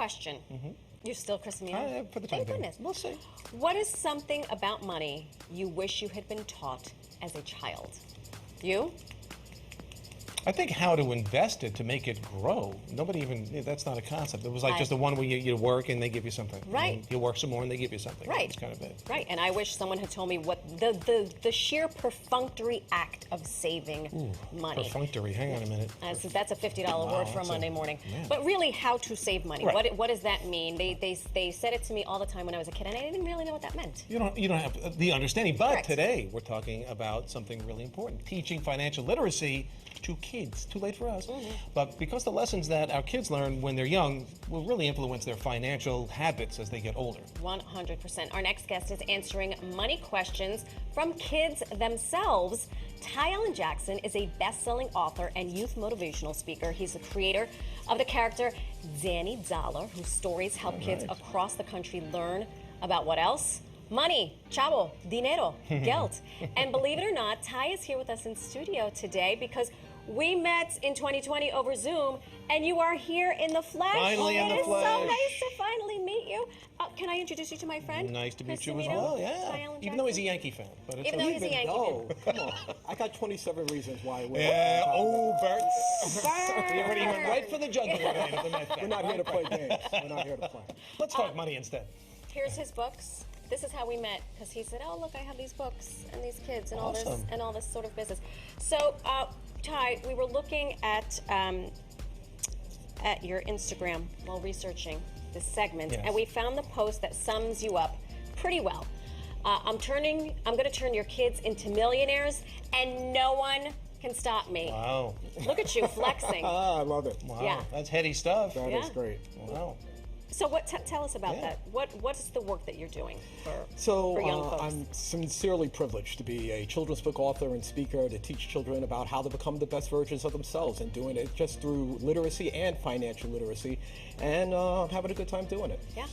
question. You're still Chris me out? For the time Thank being. goodness. We'll see. What is something about money you wish you had been taught as a child? You? I think how to invest it to make it grow. Nobody even, that's not a concept. It was like just the one where you work and they give you something. Right. And you work some more and they give you something. Right. That's kind of it. Right, and I wish someone had told me what the sheer perfunctory act of saving money. Perfunctory, hang on a minute. That's a $50 word for a Monday morning. Man. But really, how to save money. Right. What does that mean? They said it to me all the time when I was a kid, and I didn't really know what that meant. You don't have the understanding, but Correct. today we're talking about something really important, teaching financial literacy to kids. Too late for us. But because the lessons that our kids learn when they're young will really influence their financial habits as they get older. 100%. Our next guest is answering money questions from kids themselves. Ty Allan Jackson is a best-selling author and youth motivational speaker. He's the creator of the character Danny Dollar, whose stories help kids across the country learn about what else? Money, chavo, dinero, geld. And believe it or not, Ty is here with us in studio today because we met in 2020 over Zoom, and you are here in the flesh. Finally in the It is flesh. so nice to finally meet you. Can I introduce you to my friend? Nice to meet Chris you as Cimino, well, Ty yeah. Allan Even though he's a Jackson. Yankee fan. But it's Even though he's a Yankee fan. Come on. I got 27 reasons why. Bert. He already went right for the jugular vein of the Met fan. We're not here to play games. We're not here to play. Let's talk money instead. Here's his books. This is how we met, because he said, "Oh, look, I have these books and these kids and Awesome. all this sort of business." So, Ty, we were looking at your Instagram while researching this segment, Yes. and we found the post that sums you up pretty well. I'm going to turn your kids into millionaires, and no one can stop me. Wow. Look at you flexing. I love it. Wow. Yeah. That's heady stuff. That is great. Wow. So, tell us about that. What's the work that you're doing for young folks? I'm sincerely privileged to be a children's book author and speaker to teach children about how to become the best versions of themselves, and doing it just through literacy and financial literacy, and having a good time doing it. Yeah.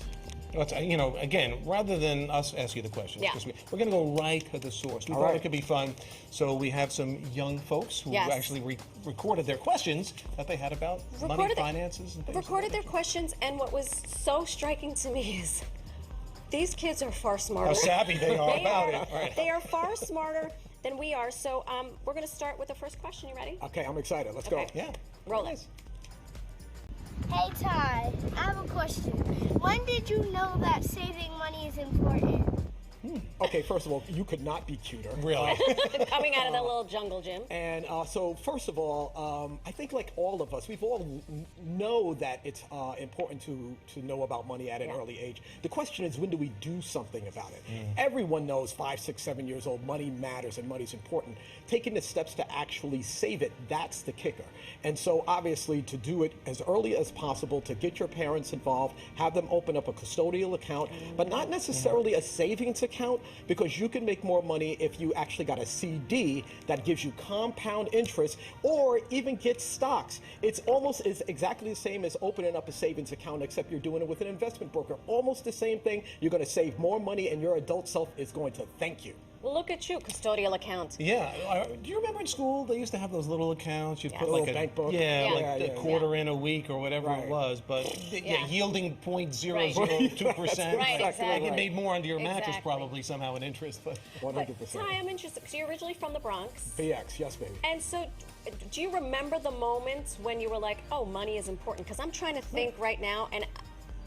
Again, rather than us ask you the questions, Yeah. because we're going to go right to the source. We All thought right. it could be fun. So we have some young folks who Yes. actually recorded their questions that they had about money, finances, and things. Recorded their questions, and what was so striking to me is these kids are far smarter. How savvy they are about it. Right. They are far smarter than we are. So we're going to start with the first question. You ready? Okay, I'm excited. Let's go. Okay. Yeah. Roll it. Hey Ty, I have a question. When did you know that saving money is important? Okay, first of all, you could not be cuter. Really? Coming out of the little jungle gym. And so, first of all, I think like all of us, we've all know that it's important to know about money at an early age. The question is, when do we do something about it? Everyone knows 5, 6, 7 years old, money matters and money's important. Taking the steps to actually save it, that's the kicker. And so, obviously, to do it as early as possible, to get your parents involved, have them open up a custodial account, but not necessarily a savings account, because you can make more money if you actually got a CD that gives you compound interest, or even get stocks. It's almost exactly the same as opening up a savings account, except you're doing it with an investment broker. Almost the same thing. You're going to save more money, and your adult self is going to thank you. Well, look at you, custodial account. Yeah. Do you remember in school they used to have those little accounts? You'd Yes. put Little like a bank book. Yeah. like a quarter in a week or whatever Right. it was, but yielding 0.002%. Right, exactly. You made more under your mattress Exactly. probably somehow in interest, but 100%. Ty, I'm interested, because you're originally from the Bronx. BX, yes, baby. And so, do you remember the moments when you were like, oh, money is important? Because I'm trying to think right now, and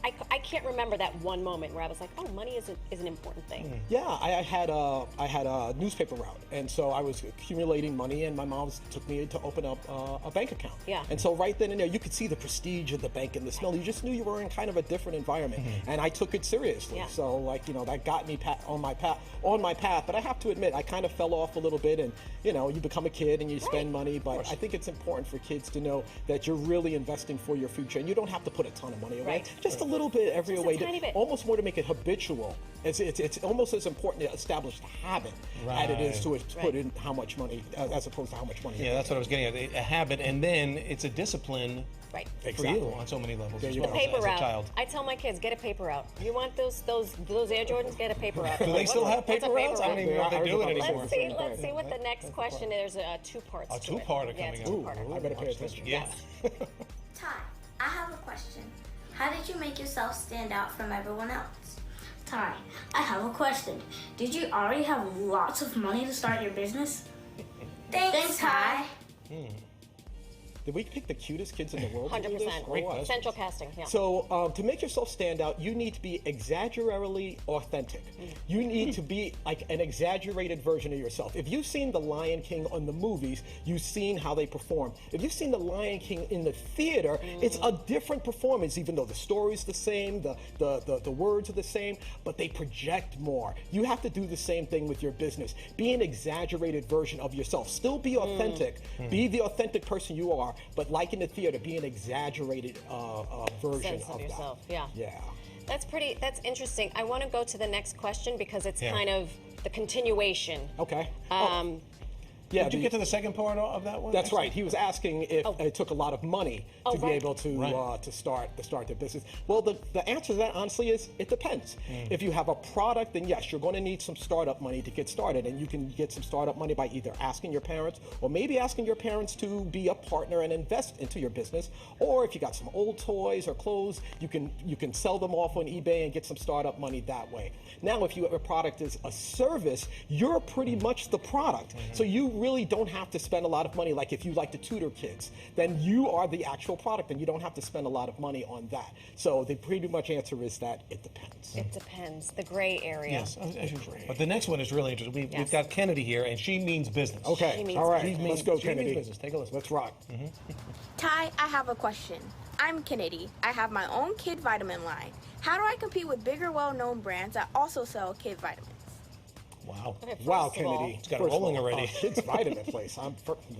I can't remember that one moment where I was like, oh, money is an important thing. Yeah, I had a newspaper route, and so I was accumulating money, and my mom took me to open up a bank account. Yeah. And so right then and there, you could see the prestige of the bank and the smell. You just knew you were in kind of a different environment, and I took it seriously. Yeah. So that got me on my path. But I have to admit, I kind of fell off a little bit, and you become a kid and you spend money. But I think it's important for kids to know that you're really investing for your future, and you don't have to put a ton of money away. Right. Just a little bit every Just a way, tiny bit. almost more to make it habitual. It's almost as important to establish the habit as it is to put in how much money, as opposed to how much money. yeah, that's what I was getting at. A habit, and then it's a discipline Right. for Exactly. you on so many levels as you well go. Paper as a route. child. I tell my kids, get a paper route. You want those Air Jordans? Get a paper route. Do they still have What's a paper routes? I don't even know if Yeah, they do it I heard about anymore. that. Let's see what the next question is. Two parts. A to it. two-parter Yeah, coming it's a up. two-parter. I better pay attention. Yeah. Ty, I have a question. How did you make yourself stand out from everyone else? Ty, I have a question. Did you already have lots of money to start your business? Thanks, Ty. Did we pick the cutest kids in the world? to do this? 100%. Great Oh, wow. question. Central casting, yeah. So to make yourself stand out, you need to be exaggeratingly authentic. You need to be like an exaggerated version of yourself. If you've seen The Lion King on the movies, you've seen how they perform. If you've seen The Lion King in the theater, it's a different performance, even though the story's the same, the words are the same, but they project more. You have to do the same thing with your business. Be an exaggerated version of yourself. Still be authentic. Be the authentic person you are. But like in the theater, be an exaggerated version Sense of of yourself, that. yeah. Yeah. That's interesting. I want to go to the next question because it's Yeah. kind of the continuation. Okay. Yeah, did you get to the second part of that one? That's actually? right. He was asking if it took a lot of money to be right. able to to start their business. Well, the answer to that honestly is it depends. If you have a product, then yes, you're going to need some startup money to get started, and you can get some startup money by either asking your parents or maybe asking your parents to be a partner and invest into your business. Or if you got some old toys or clothes, you can sell them off on eBay and get some startup money that way. Now, if your product is a service, you're pretty much the product. So you really don't have to spend a lot of money. Like if you like to tutor kids, then you are the actual product and you don't have to spend a lot of money on that. So the pretty much answer is that it depends. It depends. The gray area. Yes, as usual. But the next one is really interesting. We've got Kennedy here, and she means business. Okay, She means all right, business. let's go, She means Kennedy. business. Take a listen. Let's rock. Ty, I have a question. I'm Kennedy. I have my own kid vitamin line. How do I compete with bigger, well-known brands that also sell kid vitamins? Wow. Okay, first Wow, of Kennedy. all, It's got First of rolling all, already. Kids vitamin place.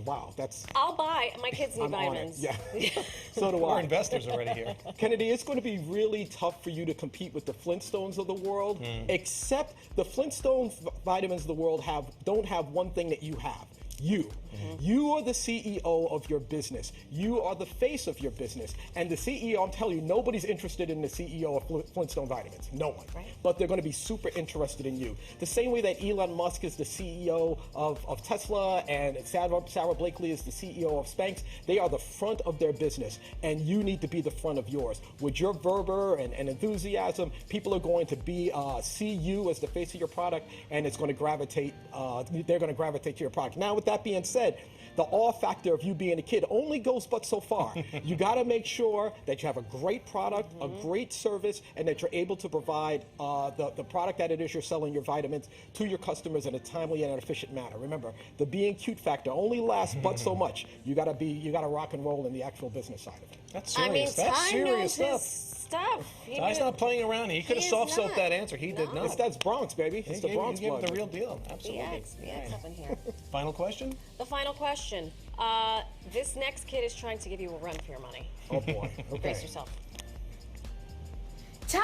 Wow, that's. I'll buy. My kids need I'm on it. vitamins. Yeah. So do We're I. investors already here. Kennedy, it's going to be really tough for you to compete with the Flintstones of the world, except the Flintstone vitamins of the world don't have one thing that you have. You. You are the CEO of your business. You are the face of your business. And the CEO, I'm telling you, nobody's interested in the CEO of Flintstone Vitamins. No one. Right. But they're going to be super interested in you. The same way that Elon Musk is the CEO of Tesla and Sarah Blakely is the CEO of Spanx, they are the front of their business. And you need to be the front of yours. With your fervor and enthusiasm, people are going to see you as the face of your product, and it's going to gravitate. They're going to gravitate to your product. Now, with that being said, the awe factor of you being a kid only goes but so far. You got to make sure that you have a great product, a great service, and that you're able to provide the product that it is you're selling your vitamins to your customers in a timely and efficient manner. Remember, the being cute factor only lasts but so much. You got to rock and roll in the actual business side of it. That's I serious. mean, That's Ty serious knows stuff. his stuff. Ty's not playing around. He could have is soft-soaked not. that answer. He did not. That's Bronx, baby. He It's the gave- Bronx he gave blood. the real deal. Absolutely. BX up in here. Final question? The final question. This next kid is trying to give you a run for your money. Oh boy. Okay. Brace yourself. Ty,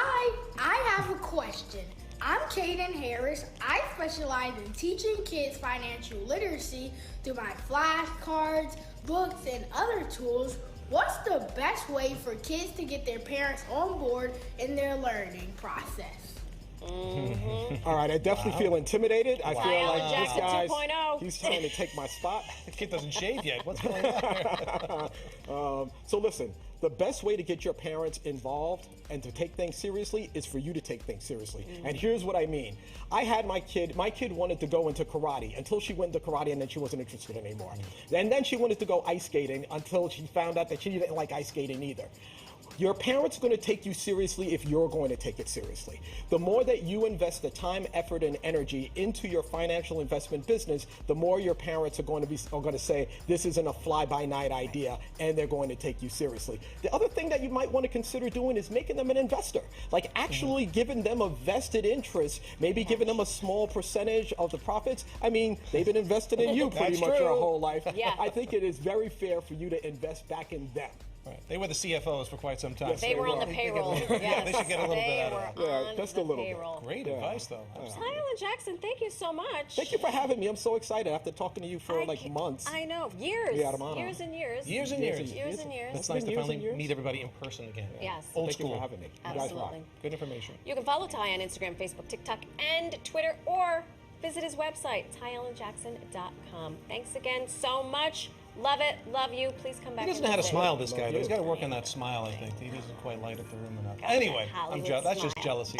I have a question. I'm Caden Harris. I specialize in teaching kids financial literacy through my flashcards, books, and other tools. What's the best way for kids to get their parents on board in their learning process? All right, I definitely feel intimidated. I Ty feel Allan like Jackson this guy's 2.0. he's trying to take my spot. The kid doesn't shave yet. What's going on? So listen, the best way to get your parents involved and to take things seriously is for you to take things seriously. And here's what I mean. I had my kid wanted to go into karate until she went into karate, and then she wasn't interested anymore. And then she wanted to go ice skating until she found out that she didn't like ice skating either. Your parents are going to take you seriously if you're going to take it seriously. The more that you invest the time, effort, and energy into your financial investment business, the more your parents are going to say, this isn't a fly-by-night idea, and they're going to take you seriously. The other thing that you might want to consider doing is making them an investor. Like actually giving them a vested interest, maybe giving them a small percentage of the profits. I mean, they've been invested in you pretty That's much your true. whole life. Yeah. I think it is very fair for you to invest back in them. Right. They were the CFOs for quite some time. Yes, They were on the payroll. Yeah, they should get a little They bit out of were that. Yeah, on just the a little bit. payroll. Great advice, though. Ty Allan Jackson, thank you so much. Thank you for having me. I'm so excited after talking to you for like can't- months. I know, years. Yeah, hermano. Years and years. Years and years. Years and years. It's nice to Years and finally years. meet everybody in person again. Yes. Old Thank you school. for having me. You guys rock. Absolutely. Good information. You can follow Ty on Instagram, Facebook, TikTok, and Twitter, or visit his website, tyallanjackson.com. Thanks again so much. Love it. Love you. Please come back. He doesn't and know how to visit. smile, this guy. Though. He's got to work on that smile, I think. He doesn't quite light up the room enough. Anyway, Hollywood that's just smile. jealousy.